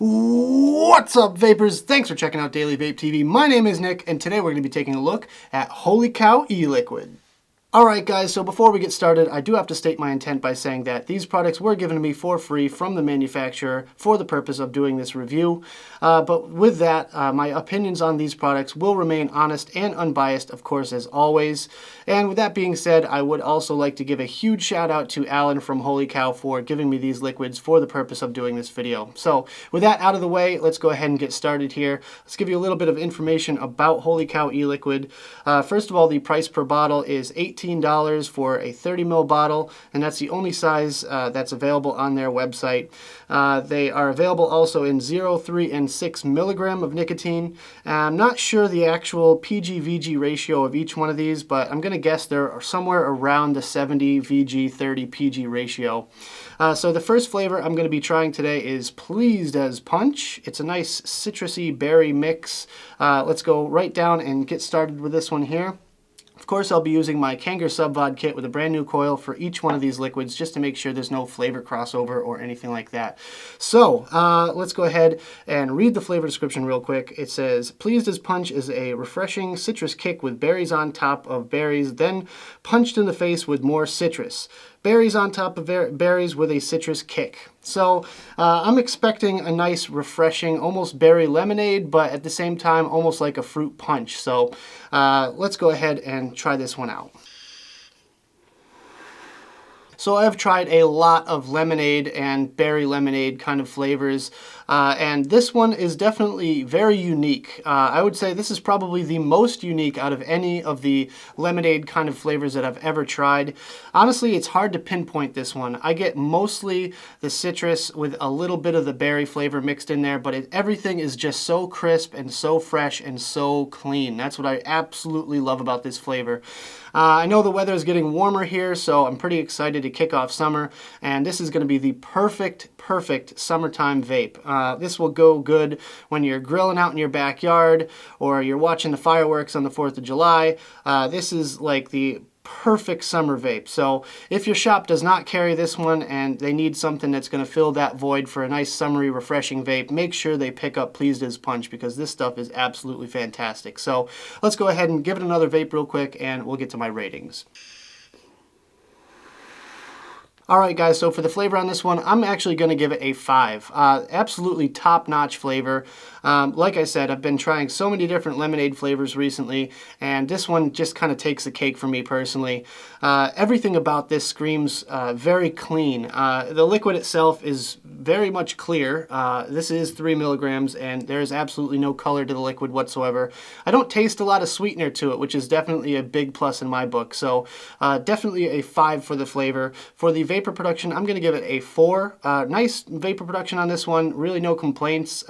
What's up, vapors? Thanks for checking out Daily Vape TV. My name is Nick, and today we're going to be taking a look at Holy Cow e-liquid. Alright guys, so before we get started, I do have to state my intent by saying that these products were given to me for free from the manufacturer for the purpose of doing this review. But with that, my opinions on these products will remain honest and unbiased, of course, as always. And with that being said, I would also like to give a huge shout out to Alan from Holy Cow for giving me these liquids for the purpose of doing this video. So with that out of the way, let's go ahead and get started here. Let's give you a little bit of information about Holy Cow e-liquid. First of all, the price per bottle is $18 for a 30 ml bottle, and that's the only size that's available on their website. They are available also in 0, 3, and 6 milligram of nicotine. I'm not sure the actual PG-VG ratio of each one of these, but I'm going to guess they're somewhere around the 70 VG 30 PG ratio. So the first flavor I'm going to be trying today is Pleased as Punch. It's a nice citrusy berry mix. Let's go right down and get started with this one here. Of course, I'll be using my Kanger Sub-Vod kit with a brand new coil for each one of these liquids just to make sure there's no flavor crossover or anything like that. So let's go ahead and read the flavor description real quick. It says, Pleased as Punch is a refreshing citrus kick with berries on top of berries, then punched in the face with more citrus. Berries on top of berries with a citrus kick. So I'm expecting a nice, refreshing, almost berry lemonade, but at the same time, almost like a fruit punch. So let's go ahead and try this one out. So I've tried a lot of lemonade and berry lemonade kind of flavors, and this one is definitely very unique. I would say this is probably the most unique out of any of the lemonade kind of flavors that I've ever tried. Honestly, it's hard to pinpoint this one. I get mostly the citrus with a little bit of the berry flavor mixed in there, but everything is just so crisp and so fresh and so clean. That's what I absolutely love about this flavor. I know the weather is getting warmer here, so I'm pretty excited to kick off summer, and this is going to be the perfect summertime vape. This will go good when you're grilling out in your backyard or you're watching the fireworks on the 4th of July. This is like the perfect summer vape. So if your shop does not carry this one and they need something that's going to fill that void for a nice summery refreshing vape, make sure they pick up Pleased as Punch, because this stuff is absolutely fantastic. So let's go ahead and give it another vape real quick and we'll get to my ratings. Alright guys, so for the flavor on this one, I'm actually going to give it a 5. Absolutely top-notch flavor. Like I said, I've been trying so many different lemonade flavors recently, and this one just kind of takes the cake for me personally. Everything about this screams very clean. The liquid itself is very much clear. This is 3 milligrams, and there's absolutely no color to the liquid whatsoever. I don't taste a lot of sweetener to it, which is definitely a big plus in my book. So definitely a 5 for the flavor. For the vapor production, I'm going to give it a 4. Nice vapor production on this one, really no complaints.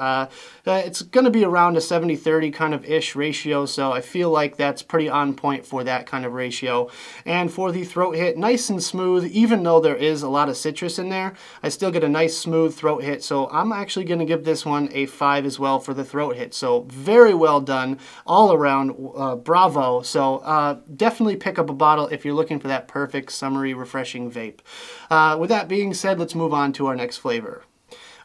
It's going to be around a 70-30 kind of ish ratio, so I feel like that's pretty on point for that kind of ratio. And for the throat hit, nice and smooth. Even though there is a lot of citrus in there, I still get a nice smooth throat hit, so I'm actually going to give this one a 5 as well for the throat hit. So very well done all around, bravo. So definitely pick up a bottle if you're looking for that perfect summery refreshing vape. With that being said, let's move on to our next flavor.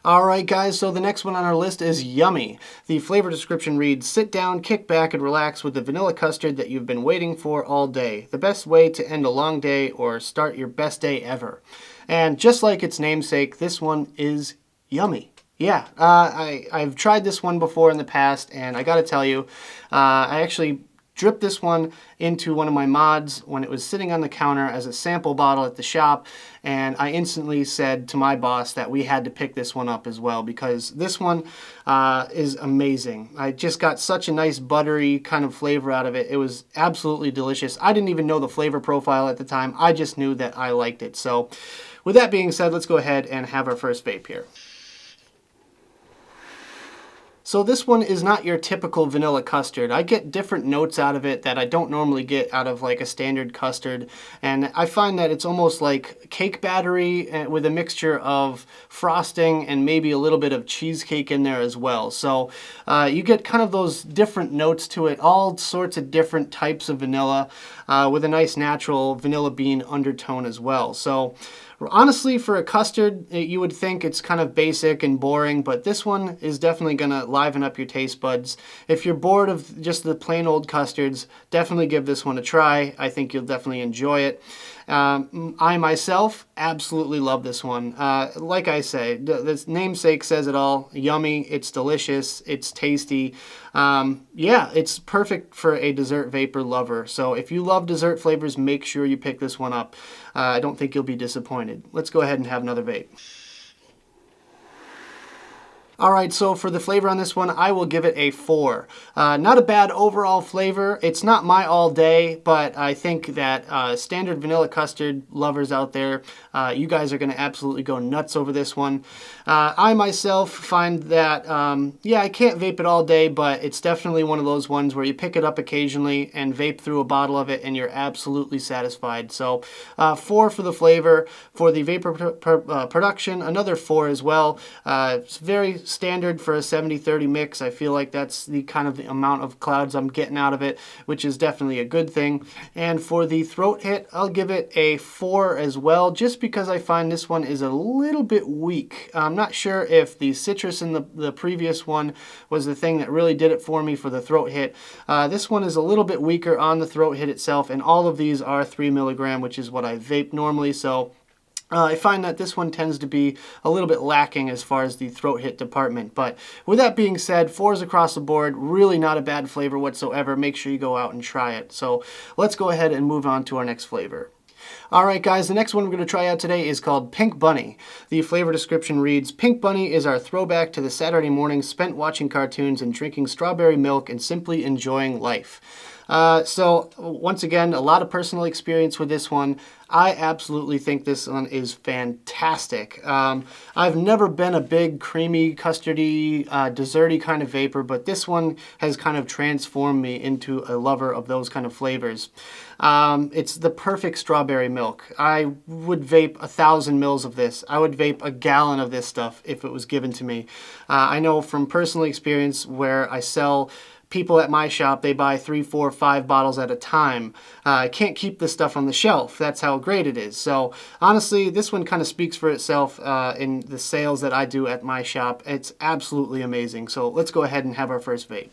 Alright guys, so the next one on our list is Yummy. The flavor description reads, Sit down, kick back, and relax with the vanilla custard that you've been waiting for all day. The best way to end a long day or start your best day ever. And just like its namesake, this one is yummy. Yeah, I've tried this one before in the past, and I gotta tell you, I actually dripped this one into one of my mods when it was sitting on the counter as a sample bottle at the shop, and I instantly said to my boss that we had to pick this one up as well, because this one is amazing. I just got such a nice buttery kind of flavor out of it. It was absolutely delicious. I didn't even know the flavor profile at the time. I just knew that I liked it. So with that being said, let's go ahead and have our first vape here. So this one is not your typical vanilla custard. I get different notes out of it that I don't normally get out of like a standard custard, and I find that it's almost like cake battery with a mixture of frosting and maybe a little bit of cheesecake in there as well. So you get kind of those different notes to it, all sorts of different types of vanilla with a nice natural vanilla bean undertone as well. So Honestly, for a custard, you would think it's kind of basic and boring, but this one is definitely going to liven up your taste buds. If you're bored of just the plain old custards, definitely give this one a try. I think you'll definitely enjoy it. I myself absolutely love this one. Like I say, this namesake says it all. Yummy, it's delicious, it's tasty. Yeah, it's perfect for a dessert vapor lover. So if you love dessert flavors, make sure you pick this one up. I don't think you'll be disappointed. Let's go ahead and have another vape. All right, so for the flavor on this one, I will give it a 4. Not a bad overall flavor. It's not my all day, but I think that standard vanilla custard lovers out there, you guys are going to absolutely go nuts over this one. I myself find that, yeah, I can't vape it all day, but it's definitely one of those ones where you pick it up occasionally and vape through a bottle of it and you're absolutely satisfied. So 4 for the flavor. For the vapor production, another 4 as well. It's very standard for a 70-30 mix. I feel like that's the kind of the amount of clouds I'm getting out of it, which is definitely a good thing. And for the throat hit, I'll give it a 4 as well, just because I find this one is a little bit weak. I'm not sure if the citrus in the previous one was the thing that really did it for me for the throat hit. This one is a little bit weaker on the throat hit itself, and all of these are 3 milligram, which is what I vape normally, so I find that this one tends to be a little bit lacking as far as the throat hit department. But with that being said, 4s across the board, really not a bad flavor whatsoever. Make sure you go out and try it. So let's go ahead and move on to our next flavor. Alright guys, the next one we're going to try out today is called Pink Bunny. The flavor description reads, Pink Bunny is our throwback to the Saturday morning spent watching cartoons and drinking strawberry milk and simply enjoying life. So once again, a lot of personal experience with this one. I absolutely think this one is fantastic. I've never been a big creamy, custardy, desserty kind of vapor, but this one has kind of transformed me into a lover of those kind of flavors. It's the perfect strawberry milk. I would vape 1,000 mils of this. I would vape a gallon of this stuff if it was given to me. I know from personal experience where I sell people at my shop, they buy 3, 4, 5 bottles at a time. I can't keep this stuff on the shelf. That's how great it is. So honestly, this one kind of speaks for itself in the sales that I do at my shop. It's absolutely amazing. So let's go ahead and have our first vape.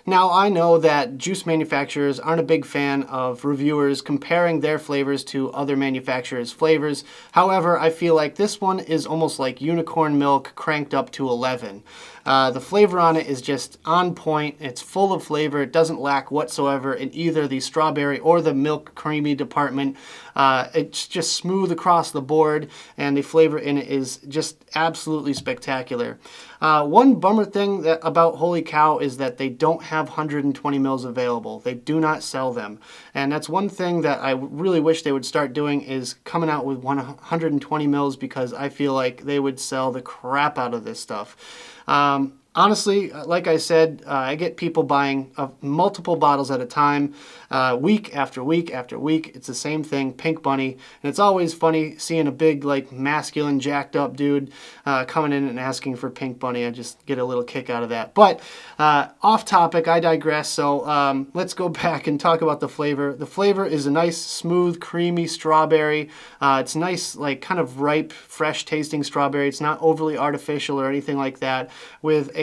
Now, I know that juice manufacturers aren't a big fan of reviewers comparing their flavors to other manufacturers' flavors. However, I feel like this one is almost like unicorn milk cranked up to 11. The flavor on it is just on point. It's full of flavor. It doesn't lack whatsoever in either the strawberry or the milk creamy department. It's just smooth across the board, and the flavor in it is just absolutely spectacular. One bummer thing about Holy Cow is that they don't have 120 mils available. They do not sell them. And that's one thing that I really wish they would start doing, is coming out with 120 mils, because I feel like they would sell the crap out of this stuff. Honestly, like I said, I get people buying multiple bottles at a time, week after week after week. It's the same thing, Pink Bunny. And it's always funny seeing a big, like, masculine, jacked up dude coming in and asking for Pink Bunny. I just get a little kick out of that. But off topic, I digress. So let's go back and talk about the flavor. The flavor is a nice, smooth, creamy strawberry. It's nice, like, kind of ripe, fresh tasting strawberry. It's not overly artificial or anything like that, with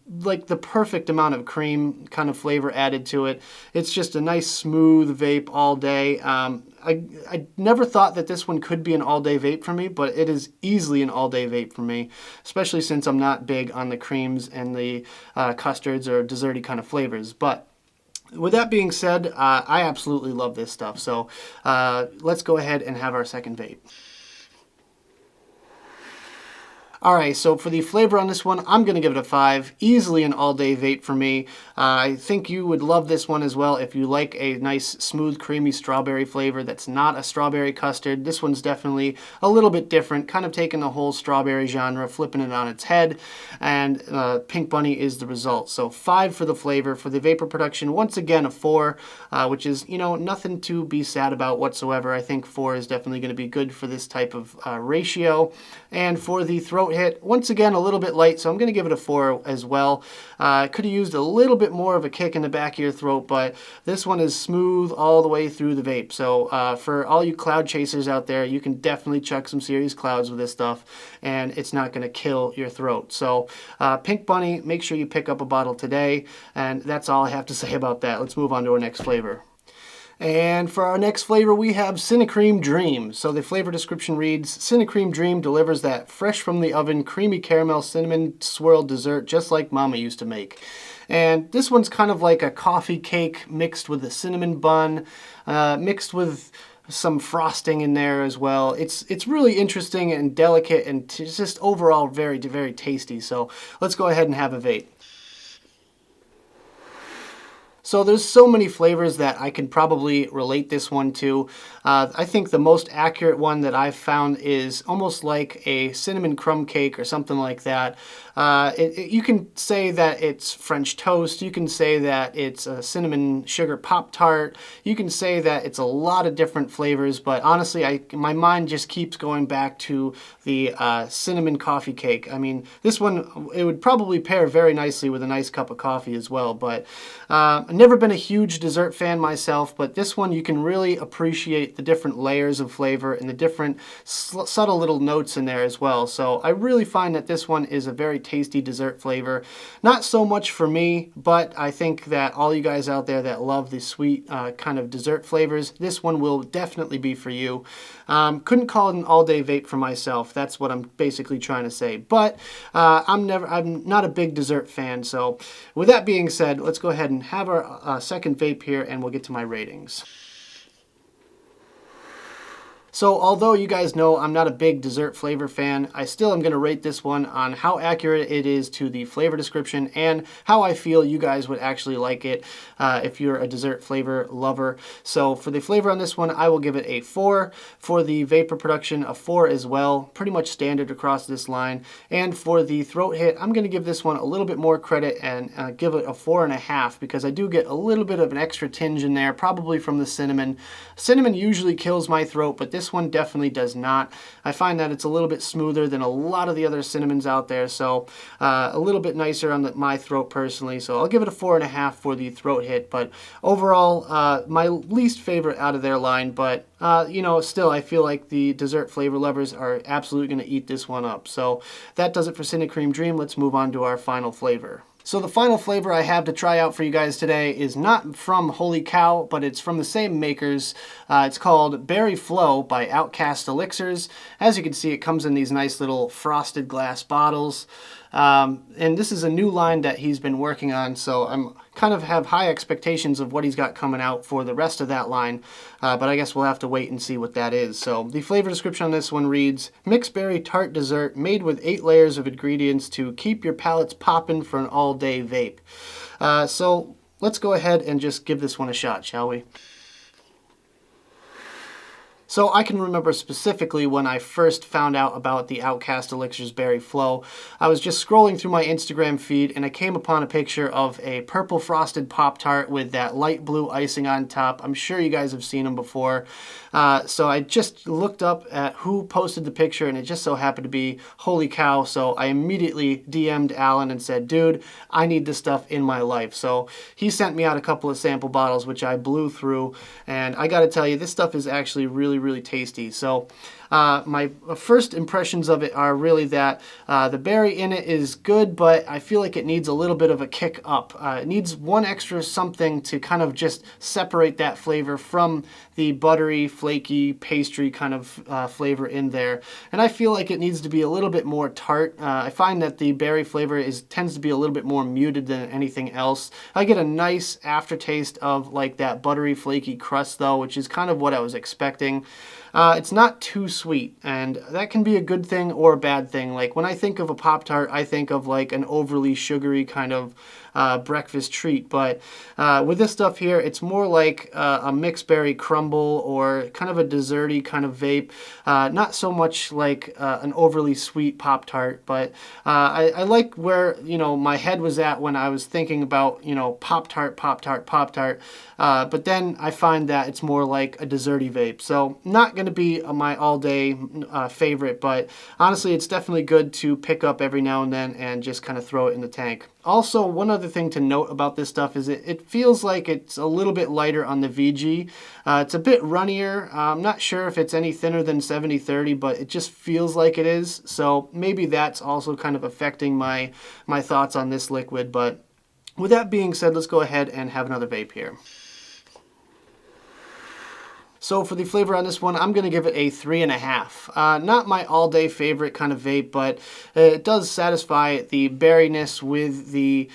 like the perfect amount of cream kind of flavor added to it. It's just a nice smooth vape all day. I never thought that this one could be an all-day vape for me, but it is easily an all-day vape for me, especially since I'm not big on the creams and the custards or desserty kind of flavors. But with that being said, I absolutely love this stuff. So let's go ahead and have our second vape. Alright, so for the flavor on this one, I'm going to give it a 5. Easily an all-day vape for me. I think you would love this one as well if you like a nice, smooth, creamy strawberry flavor that's not a strawberry custard. This one's definitely a little bit different, kind of taking the whole strawberry genre, flipping it on its head, and Pink Bunny is the result. So 5 for the flavor. For the vapor production, once again, a 4, which is, you know, nothing to be sad about whatsoever. I think 4 is definitely going to be good for this type of ratio. And for the throat throat hit, once again, a little bit light, so I'm going to give it a 4 as well. Could have used a little bit more of a kick in the back of your throat, but this one is smooth all the way through the vape. So for all you cloud chasers out there, you can definitely chuck some serious clouds with this stuff, and it's not going to kill your throat. So Pink Bunny, make sure you pick up a bottle today, and that's all I have to say about that. Let's move on to our next flavor. And for our next flavor, we have Cinna Cream Dream. So the flavor description reads, Cinna Cream Dream delivers that fresh from the oven, creamy caramel cinnamon swirled dessert just like Mama used to make. And this one's kind of like a coffee cake mixed with a cinnamon bun, mixed with some frosting in there as well. It's really interesting and delicate, and it's just overall very, very tasty. So let's go ahead and have a vape. So there's so many flavors that I can probably relate this one to. I think the most accurate one that I've found is almost like a cinnamon crumb cake or something like that. You can say that it's French toast. You can say that it's a cinnamon sugar Pop-Tart. You can say that it's a lot of different flavors, but honestly, my mind just keeps going back to the cinnamon coffee cake. I mean, this one, it would probably pair very nicely with a nice cup of coffee as well, but I've never been a huge dessert fan myself, but this one you can really appreciate the different layers of flavor and the different subtle little notes in there as well. So I really find that this one is a very tasty dessert flavor. Not so much for me, but I think that all you guys out there that love the sweet kind of dessert flavors, this one will definitely be for you. Couldn't call it an all-day vape for myself. That's what I'm basically trying to say. But I'm not a big dessert fan. So with that being said, let's go ahead and have our second vape here, and we'll get to my ratings. So although you guys know I'm not a big dessert flavor fan, I still am going to rate this one on how accurate it is to the flavor description and how I feel you guys would actually like it if you're a dessert flavor lover. So for the flavor on this one, I will give it a 4. For the vapor production, a 4 as well. Pretty much standard across this line. And for the throat hit, I'm going to give this one a little bit more credit and give it a 4.5 because I do get a little bit of an extra tinge in there, probably from the cinnamon. Cinnamon usually kills my throat, but this one definitely does not. I find that it's a little bit smoother than a lot of the other cinnamons out there, so a little bit nicer on my throat personally. So I'll give it a 4.5 for the throat hit, but overall, my least favorite out of their line, but you know, still I feel like the dessert flavor lovers are absolutely going to eat this one up. So that does it for Cinna Cream Dream. Let's move on to our final flavor. So the final flavor I have to try out for you guys today is not from Holy Cow, but it's from the same makers. It's called Berry Flow by Outcast Elixirs. As you can see, it comes in these nice little frosted glass bottles. And this is a new line that he's been working on, so I'm kind of have high expectations of what he's got coming out for the rest of that line, but I guess we'll have to wait and see what that is. So the flavor description on this one reads, mixed berry tart dessert made with 8 layers of ingredients to keep your palates poppin' for an all-day vape. So let's go ahead and just give this one a shot, shall we? So I can remember specifically when I first found out about the Outcast Elixirs Berry Flow. I was just scrolling through my Instagram feed and I came upon a picture of a purple frosted Pop-Tart with that light blue icing on top. I'm sure you guys have seen them before. So I just looked up at who posted the picture and it just so happened to be Holy Cow. So I immediately DM'd Alan and said, dude, I need this stuff in my life. So he sent me out a couple of sample bottles, which I blew through. And I got to tell you, this stuff is actually really tasty. So my first impressions of it are really that the berry in it is good, but I feel like it needs a little bit of a kick up. It needs one extra something to kind of just separate that flavor from the buttery, flaky, pastry kind of flavor in there. And I feel like it needs to be a little bit more tart. I find that the berry flavor tends to be a little bit more muted than anything else. I get a nice aftertaste of like that buttery, flaky crust though, which is kind of what I was expecting. It's not too sweet, and that can be a good thing or a bad thing. Like when I think of a Pop-Tart, I think of like an overly sugary kind of breakfast treat, but with this stuff here, it's more like a mixed berry crumble or kind of a desserty kind of vape. Not so much like an overly sweet Pop-Tart, but I like where, you know, my head was at when I was thinking about, you know, Pop-Tart, Pop-Tart, Pop-Tart. But then I find that it's more like a desserty vape. So not going to be my all-day favorite, but honestly, it's definitely good to pick up every now and then and just kind of throw it in the tank. Also, one other thing to note about this stuff is it feels like it's a little bit lighter on the VG. It's a bit runnier. I'm not sure if it's any thinner than 70/30, but it just feels like it is. So maybe that's also kind of affecting my thoughts on this liquid. But with that being said, let's go ahead and have another vape here. So for the flavor on this one, I'm going to give it a 3.5. Not my all-day favorite kind of vape, but it does satisfy the berryness with the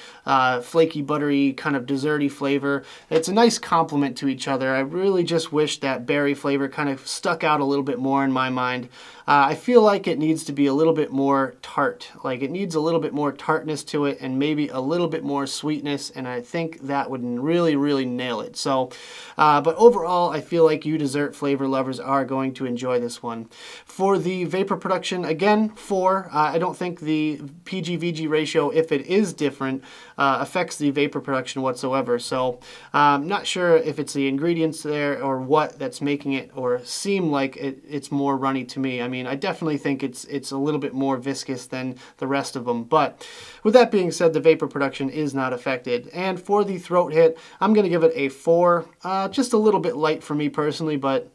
flaky, buttery, kind of desserty flavor. It's a nice complement to each other. I really just wish that berry flavor kind of stuck out a little bit more in my mind. I feel like it needs to be a little bit more tart. Like it needs a little bit more tartness to it and maybe a little bit more sweetness, and I think that would really, really nail it. So, but overall, I feel like you dessert flavor lovers are going to enjoy this one. For the vapor production, again, 4. I don't think the PG-VG ratio, if it is different, affects the vapor production whatsoever. So I'm not sure if it's the ingredients there or what that's making it or seem like it's more runny to me. I mean, I definitely think it's a little bit more viscous than the rest of them. But with that being said, the vapor production is not affected. And for the throat hit, I'm going to give it a 4. Just a little bit light for me personally, but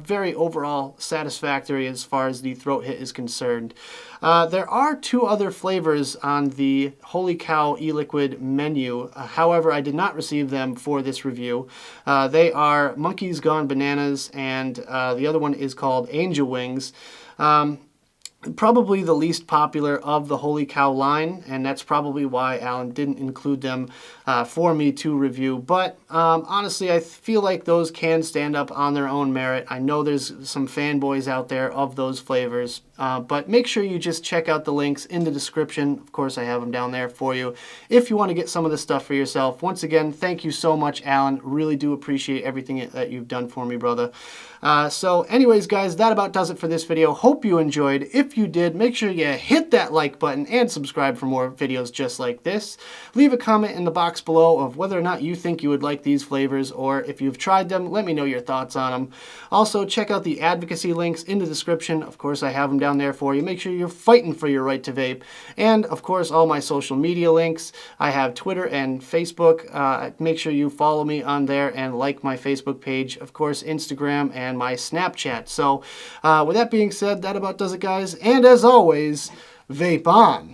very overall satisfactory as far as the throat hit is concerned. There are 2 other flavors on the Holy Cow e-liquid menu. However, I did not receive them for this review. They are Monkeys Gone Bananas, and the other one is called Angel Wings. Probably the least popular of the Holy Cow line, and that's probably why Alan didn't include them for me to review. But honestly, I feel like those can stand up on their own merit. I know there's some fanboys out there of those flavors, but make sure you just check out the links in the description. Of course, I have them down there for you if you want to get some of this stuff for yourself. Once again, thank you so much, Alan. Really do appreciate everything that you've done for me, brother. So anyways, guys, that about does it for this video. Hope you enjoyed. If you did, make sure you hit that like button and subscribe for more videos just like this. Leave a comment in the box below of whether or not you think you would like these flavors, or if you've tried them, let me know your thoughts on them. Also, check out the advocacy links in the description. Of course, I have them down there for you. Make sure you're fighting for your right to vape. And of course, all my social media links. I have Twitter and Facebook. Make sure you follow me on there and like my Facebook page. Of course, Instagram and my Snapchat. So with that being said, that about does it, guys. And as always, vape on.